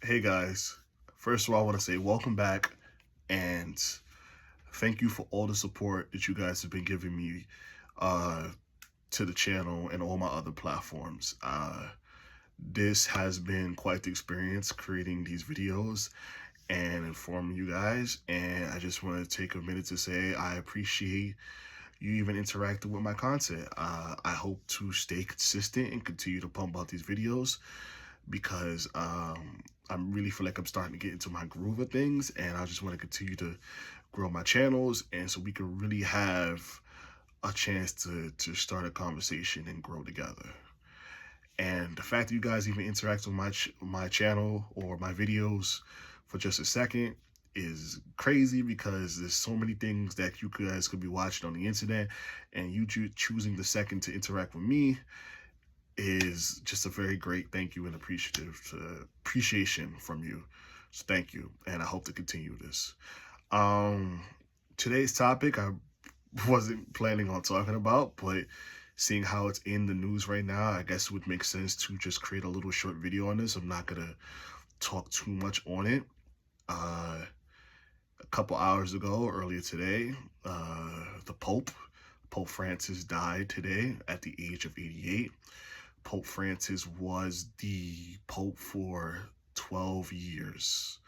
Hey guys, first of all, I want to say welcome back and thank you for all the support that you guys have been giving me uh, to the channel and all my other platforms. This has been quite the experience creating these videos and informing you guys. And I just want to take a minute to say I appreciate you even interacting with my content. I hope to stay consistent and continue to pump out these videos because I really feel like I'm starting to get into my groove of things, and I just want to continue to grow my channels, and so we can really have a chance to start a conversation and grow together. And the fact that you guys even interact with my channel or my videos for just a second is crazy, because there's so many things that you guys could be watching on the internet, and you choosing the second to interact with me is just a very great thank you and appreciation from you. So thank you, and I hope to continue this. Um, Today's topic I wasn't planning on talking about, but seeing how it's in the news right now, I guess it would make sense to just create a little short video on this. I'm not gonna talk too much on it. A couple hours ago, earlier today, the Pope Francis died today at the age of 88. Pope Francis was the Pope for 12 years.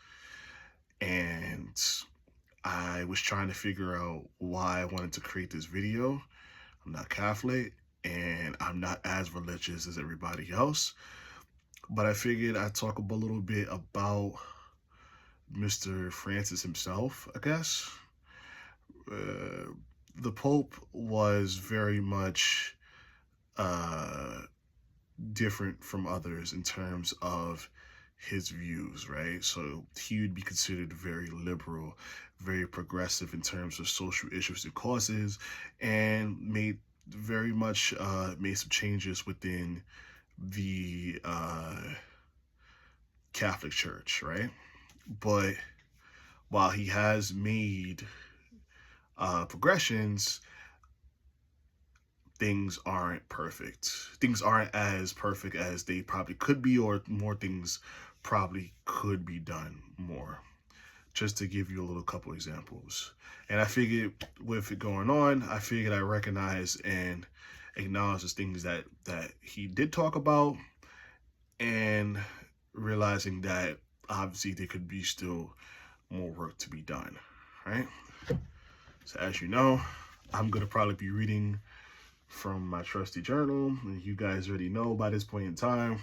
And I was trying to figure out why I wanted to create this video. I'm not Catholic and I'm not as religious as everybody else, but I figured I'd talk a little bit about Mr. Francis himself, I guess. Uh, the Pope was very much different from others in terms of his views, right? So he would be considered very liberal, very progressive in terms of social issues and causes, and made some changes within the Catholic Church, right? But while he has made progressions, things aren't perfect. Things aren't as perfect as they probably could be, or more things probably could be done more. Just to give you a little couple examples. And I figured with it going on, I recognize and acknowledge the things that he did talk about, and realizing that obviously there could be still more work to be done, right? So as you know, I'm going to probably be reading from my trusty journal. And you guys already know by this point in time,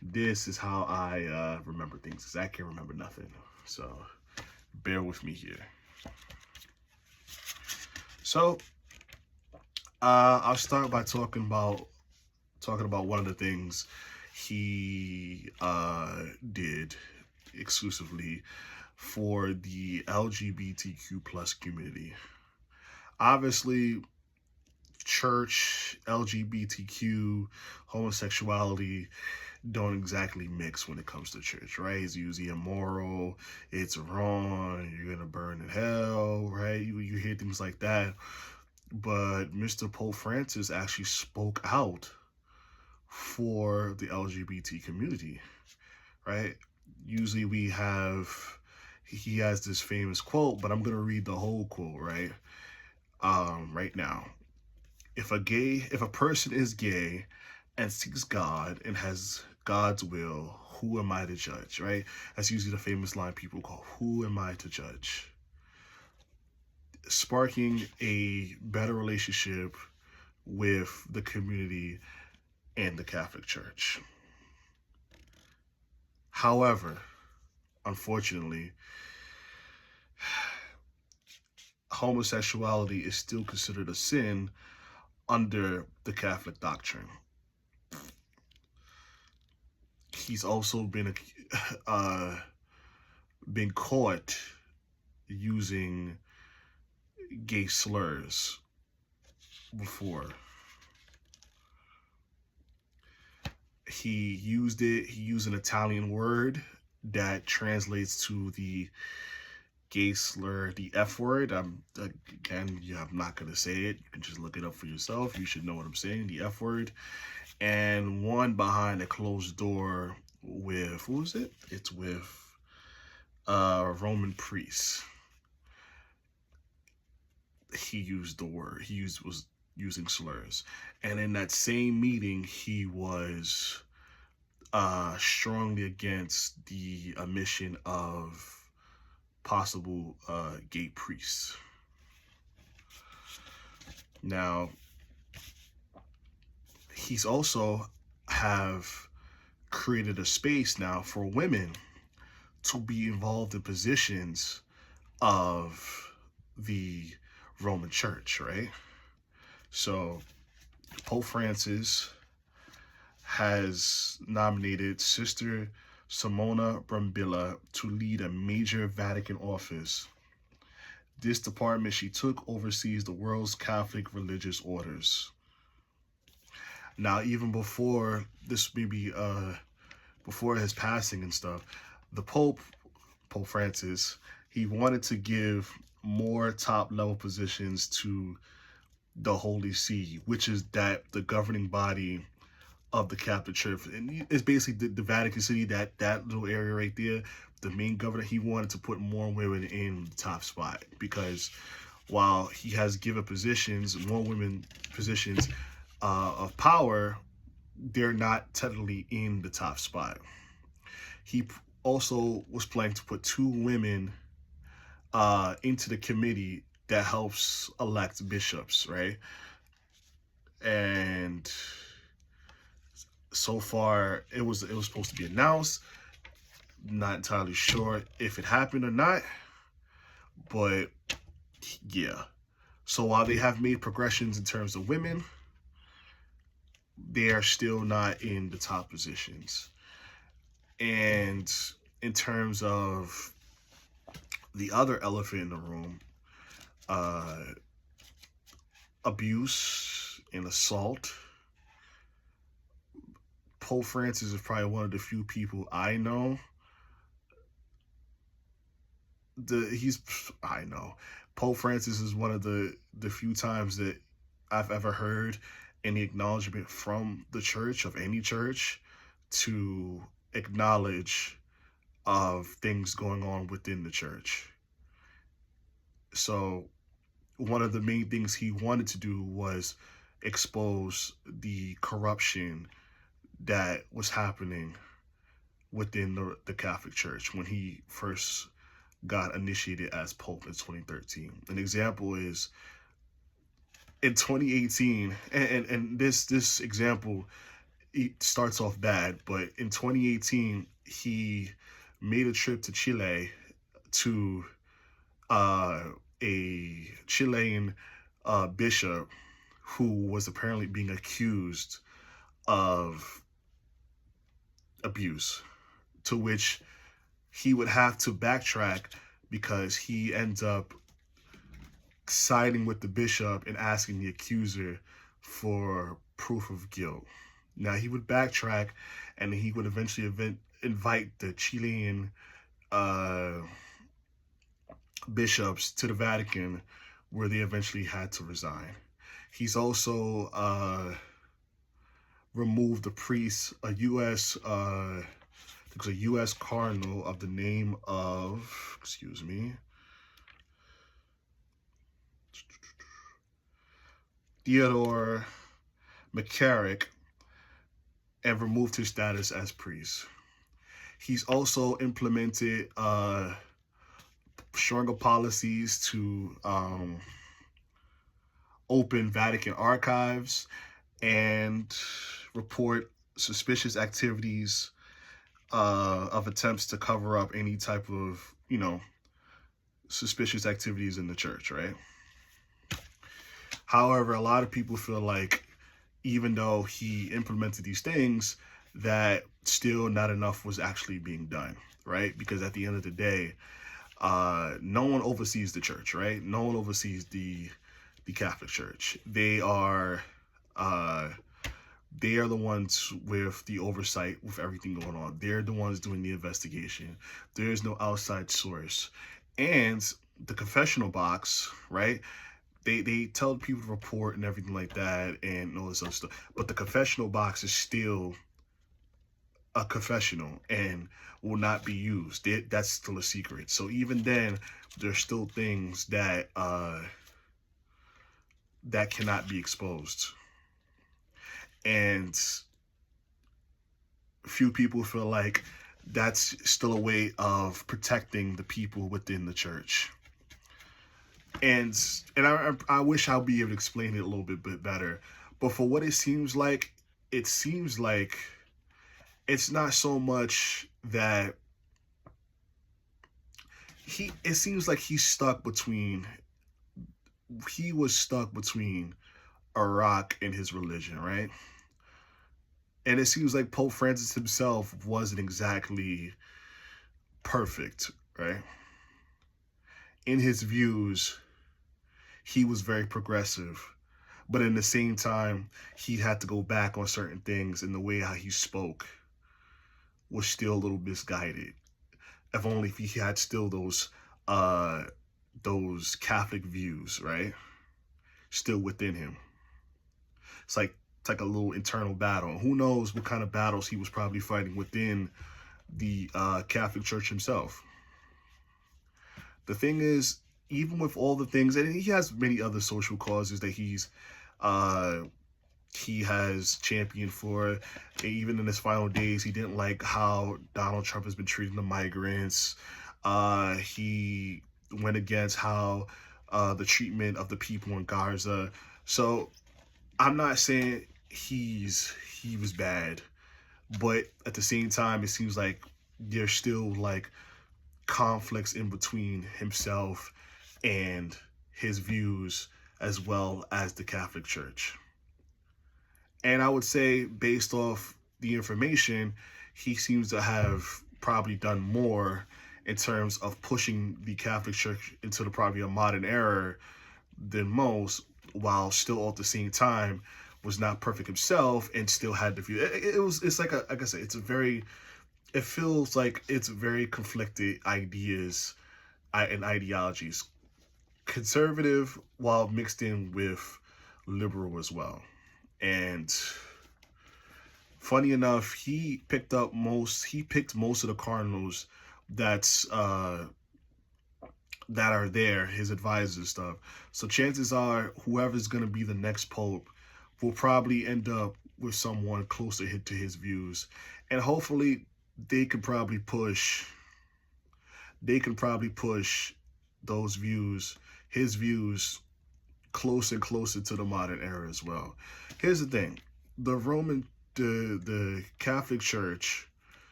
this is how I remember things, because I can't remember nothing. So bear with me here. So I'll start by talking about one of the things he did exclusively for the LGBTQ plus community. Obviously, church, LGBTQ, homosexuality don't exactly mix when it comes to church, right? It's usually immoral, it's wrong, you're gonna burn in hell, right? You hear things like that. But Mr. Pope Francis actually spoke out for the LGBT community, right? Usually he has this famous quote, but I'm gonna read the whole quote, right? Right now. If a person is gay and seeks God and has God's will, who am I to judge, right? That's usually the famous line people call, who am I to judge? Sparking a better relationship with the community and the Catholic Church. However, unfortunately, homosexuality is still considered a sin under the Catholic doctrine. He's also been caught using gay slurs before. He used an Italian word that translates to the gay slur, the F word. I'm not gonna say it. You can just look it up for yourself. You should know what I'm saying, the F word. And one behind a closed door with, what was it? It's with Roman priests. He used the word. Was using slurs. And in that same meeting, he was strongly against the admission of possible gay priests. Now, he's also have created a space now for women to be involved in positions of the Roman Church, right? So Pope Francis has nominated Sister Simona Brambilla to lead a major Vatican office. This department she took oversees the world's Catholic religious orders. Now, even before this, maybe before his passing and stuff, the Pope Francis, he wanted to give more top level positions to the Holy See, which is the governing body of the Catholic Church. And it's basically the Vatican City, that little area right there, the main governor. He wanted to put more women in the top spot, because while he has given more women positions of power, they're not technically in the top spot. He also was planning to put 2 women into the committee that helps elect bishops, right? And so far, it was supposed to be announced. Not entirely sure if it happened or not, but yeah. So while they have made progressions in terms of women, they are still not in the top positions. And in terms of the other elephant in the room, abuse and assault, Pope Francis is probably one of the few people I know. Pope Francis is one of the few times that I've ever heard any acknowledgement from the church, of any church, to acknowledge of things going on within the church. So one of the main things he wanted to do was expose the corruption that was happening within the Catholic Church when he first got initiated as Pope in 2013. An example is in 2018, and this example, it starts off bad, but in 2018, he made a trip to Chile to a Chilean bishop who was apparently being accused of abuse, to which he would have to backtrack because he ends up siding with the bishop and asking the accuser for proof of guilt. Now, he would backtrack, and he would eventually invite the Chilean bishops to the Vatican, where they eventually had to resign. He's also removed a priest, a U.S. There's a U.S. cardinal of the name of, Theodore McCarrick, and removed his status as priest. He's also implemented stronger policies to open Vatican archives and report suspicious activities of attempts to cover up any type of, suspicious activities in the church, right? However, a lot of people feel like even though he implemented these things, that still not enough was actually being done, right? Because at the end of the day, no one oversees the church, right? No one oversees the Catholic Church. They are the ones with the oversight with everything going on. They're the ones doing the investigation. There is no outside source. And the confessional box, right? They tell people to report and everything like that and all this other stuff. But the confessional box is still a confessional and will not be used. That's still a secret. So even then, there's still things that that cannot be exposed. And few people feel like that's still a way of protecting the people within the church. And I wish I'll be able to explain it a little bit better. But for what it seems like it's not so much that it seems like he was stuck between a rock and his religion, right? And it seems like Pope Francis himself wasn't exactly perfect, right? In his views, he was very progressive, but in the same time, he had to go back on certain things, and the way how he spoke was still a little misguided. If only if he had still those Catholic views, right? Still within him. It's like a little internal battle. Who knows what kind of battles he was probably fighting within the Catholic Church himself. The thing is, even with all the things, and he has many other social causes that uh, he has championed for. Even in his final days, he didn't like how Donald Trump has been treating the migrants. He went against how the treatment of the people in Gaza. So I'm not saying he was bad, but at the same time, it seems like there's still like conflicts in between himself and his views, as well as the Catholic Church. And I would say, based off the information, he seems to have probably done more in terms of pushing the Catholic Church into the probably a modern era than most, while still at the same time was not perfect himself and still had the view. It's like I said, it feels like it's very conflicted ideas and ideologies, conservative while mixed in with liberal as well. And funny enough, he picked most of the cardinals that's that are there, his advisors and stuff. So chances are whoever's gonna be the next pope will probably end up with someone closer to his views. And hopefully they can probably push those views, his views, closer and closer to the modern era as well. Here's the thing. The Catholic Church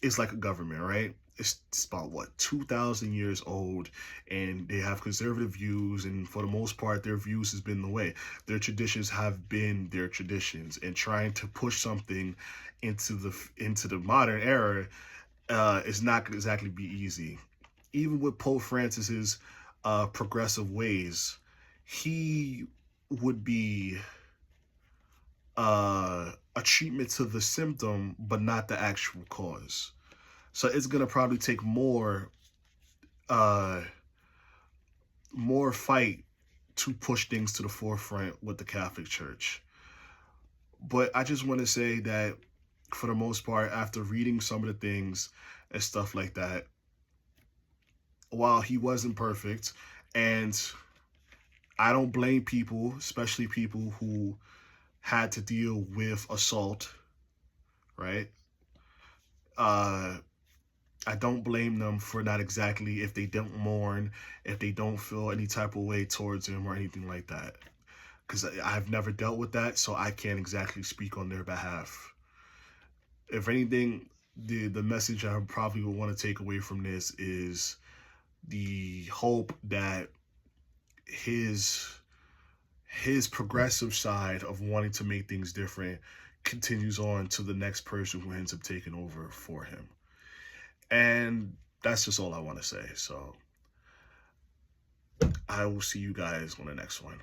is like a government, right? It's about what, 2,000 years old, and they have conservative views, and for the most part their views has been the way. Their traditions have been their traditions, and trying to push something into the modern era is not going to exactly be easy. Even with Pope Francis's progressive ways, he would be a treatment to the symptom, but not the actual cause. So it's gonna probably take uh, more fight to push things to the forefront with the Catholic Church. But I just want to say that for the most part, after reading some of the things and stuff like that, while he wasn't perfect, and I don't blame people, especially people who had to deal with assault, right? Uh, I don't blame them for not exactly, if they don't mourn, if they don't feel any type of way towards him or anything like that. Because I've never dealt with that, so I can't exactly speak on their behalf. If anything, the message I probably would want to take away from this is the hope that his progressive side of wanting to make things different continues on to the next person who ends up taking over for him. And that's just all I want to say. So I will see you guys on the next one.